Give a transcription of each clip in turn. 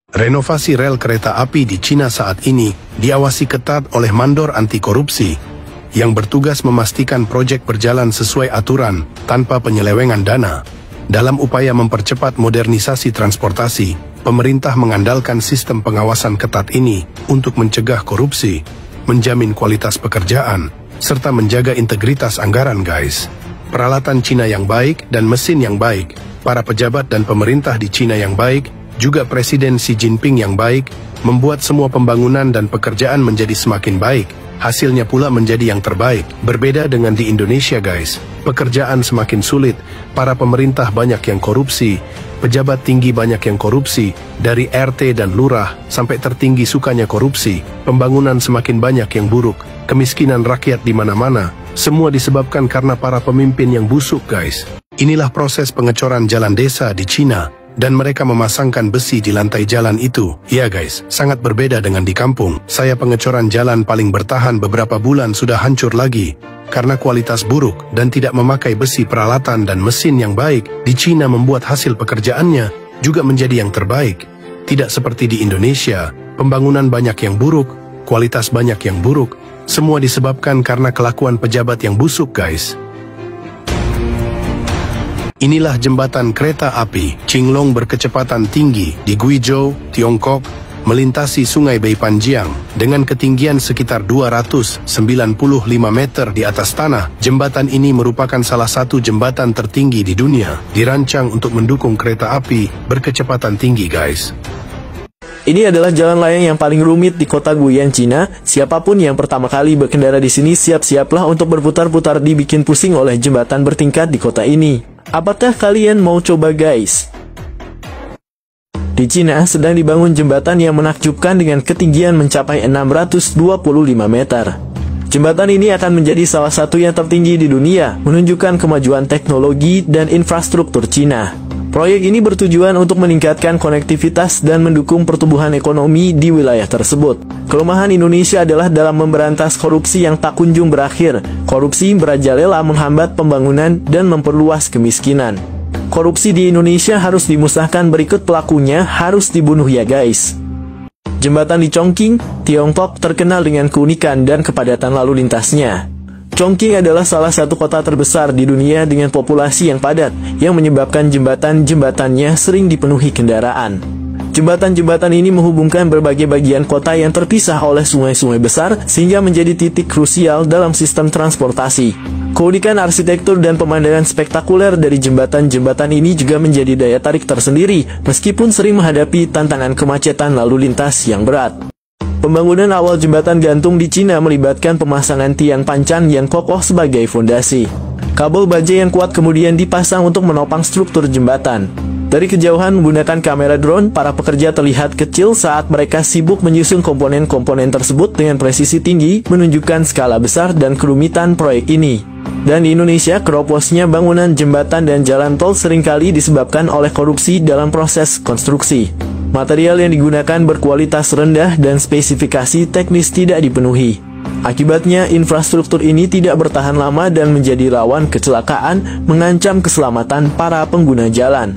Renovasi rel kereta api di Cina saat ini diawasi ketat oleh mandor anti korupsi yang bertugas memastikan proyek berjalan sesuai aturan tanpa penyelewengan dana. Dalam upaya mempercepat modernisasi transportasi, pemerintah mengandalkan sistem pengawasan ketat ini untuk mencegah korupsi, menjamin kualitas pekerjaan, serta menjaga integritas anggaran, guys. Peralatan Cina yang baik dan mesin yang baik, para pejabat dan pemerintah di Cina yang baik, juga Presiden Xi Jinping yang baik, membuat semua pembangunan dan pekerjaan menjadi semakin baik. Hasilnya pula menjadi yang terbaik. Berbeda dengan di Indonesia, guys. Pekerjaan semakin sulit, para pemerintah banyak yang korupsi, pejabat tinggi banyak yang korupsi, dari RT dan lurah sampai tertinggi sukanya korupsi, pembangunan semakin banyak yang buruk, kemiskinan rakyat di mana-mana, semua disebabkan karena para pemimpin yang busuk, guys. Inilah proses pengecoran jalan desa di Cina, dan mereka memasangkan besi di lantai jalan itu. Ya guys, sangat berbeda dengan di kampung. Saya pengecoran jalan paling bertahan beberapa bulan sudah hancur lagi, karena kualitas buruk dan tidak memakai besi peralatan dan mesin yang baik. Di Cina membuat hasil pekerjaannya juga menjadi yang terbaik. Tidak seperti di Indonesia, pembangunan banyak yang buruk, kualitas banyak yang buruk. Semua disebabkan karena kelakuan pejabat yang busuk, guys. Inilah jembatan kereta api Qinglong berkecepatan tinggi di Guizhou, Tiongkok, melintasi sungai Beipanjiang dengan ketinggian sekitar 295 meter di atas tanah. Jembatan ini merupakan salah satu jembatan tertinggi di dunia, dirancang untuk mendukung kereta api berkecepatan tinggi, guys. Ini adalah jalan layang yang paling rumit di kota Guiyang, Cina. Siapapun yang pertama kali berkendara di sini, siap-siaplah untuk berputar-putar dibikin pusing oleh jembatan bertingkat di kota ini. Apakah kalian mau coba, guys? Di Cina sedang dibangun jembatan yang menakjubkan dengan ketinggian mencapai 625 meter. Jembatan ini akan menjadi salah satu yang tertinggi di dunia, menunjukkan kemajuan teknologi dan infrastruktur Cina. Proyek ini bertujuan untuk meningkatkan konektivitas dan mendukung pertumbuhan ekonomi di wilayah tersebut. Kelemahan Indonesia adalah dalam memberantas korupsi yang tak kunjung berakhir. Korupsi merajalela menghambat pembangunan dan memperluas kemiskinan. Korupsi di Indonesia harus dimusnahkan, berikut pelakunya harus dibunuh ya guys. Jembatan di Chongqing, Tiongkok terkenal dengan keunikan dan kepadatan lalu lintasnya. Chongqing adalah salah satu kota terbesar di dunia dengan populasi yang padat, yang menyebabkan jembatan-jembatannya sering dipenuhi kendaraan. Jembatan-jembatan ini menghubungkan berbagai bagian kota yang terpisah oleh sungai-sungai besar, sehingga menjadi titik krusial dalam sistem transportasi. Keunikan arsitektur dan pemandangan spektakuler dari jembatan-jembatan ini juga menjadi daya tarik tersendiri, meskipun sering menghadapi tantangan kemacetan lalu lintas yang berat. Pembangunan awal jembatan gantung di Cina melibatkan pemasangan tiang pancan yang kokoh sebagai fondasi. Kabel baja yang kuat kemudian dipasang untuk menopang struktur jembatan. Dari kejauhan menggunakan kamera drone, para pekerja terlihat kecil saat mereka sibuk menyusun komponen-komponen tersebut dengan presisi tinggi, menunjukkan skala besar dan kerumitan proyek ini. Dan di Indonesia, keroposnya bangunan jembatan dan jalan tol seringkali disebabkan oleh korupsi dalam proses konstruksi. Material yang digunakan berkualitas rendah dan spesifikasi teknis tidak dipenuhi. Akibatnya, infrastruktur ini tidak bertahan lama dan menjadi rawan kecelakaan, mengancam keselamatan para pengguna jalan.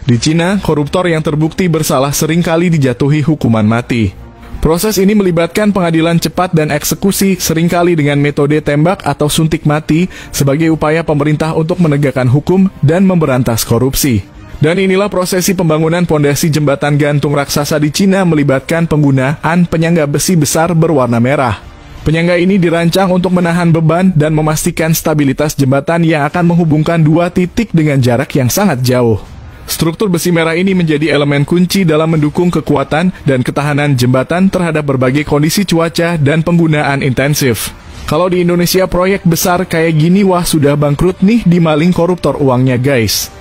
Di Cina, koruptor yang terbukti bersalah seringkali dijatuhi hukuman mati. Proses ini melibatkan pengadilan cepat dan eksekusi, seringkali dengan metode tembak atau suntik mati, sebagai upaya pemerintah untuk menegakkan hukum dan memberantas korupsi. Dan inilah prosesi pembangunan pondasi jembatan gantung raksasa di Cina melibatkan penggunaan penyangga besi besar berwarna merah. Penyangga ini dirancang untuk menahan beban dan memastikan stabilitas jembatan yang akan menghubungkan dua titik dengan jarak yang sangat jauh. Struktur besi merah ini menjadi elemen kunci dalam mendukung kekuatan dan ketahanan jembatan terhadap berbagai kondisi cuaca dan penggunaan intensif. Kalau di Indonesia proyek besar kayak gini, wah sudah bangkrut nih dimaling koruptor uangnya, guys.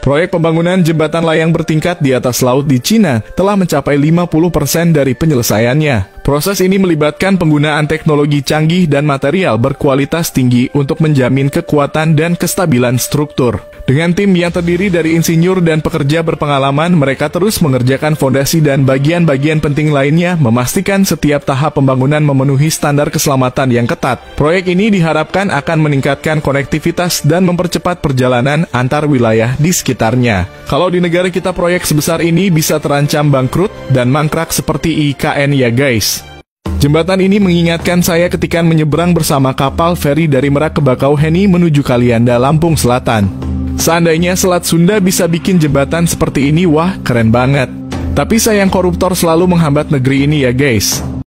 Proyek pembangunan jembatan layang bertingkat di atas laut di Cina telah mencapai 50% dari penyelesaiannya. Proses ini melibatkan penggunaan teknologi canggih dan material berkualitas tinggi untuk menjamin kekuatan dan kestabilan struktur. Dengan tim yang terdiri dari insinyur dan pekerja berpengalaman, mereka terus mengerjakan fondasi dan bagian-bagian penting lainnya, memastikan setiap tahap pembangunan memenuhi standar keselamatan yang ketat. Proyek ini diharapkan akan meningkatkan konektivitas dan mempercepat perjalanan antar wilayah di sekitarnya. Kalau di negara kita proyek sebesar ini bisa terancam bangkrut dan mangkrak seperti IKN ya guys. Jembatan ini mengingatkan saya ketika menyeberang bersama kapal feri dari Merak ke Bakauheni menuju Kalianda, Lampung Selatan. Seandainya Selat Sunda bisa bikin jembatan seperti ini, wah keren banget. Tapi sayang koruptor selalu menghambat negeri ini ya guys.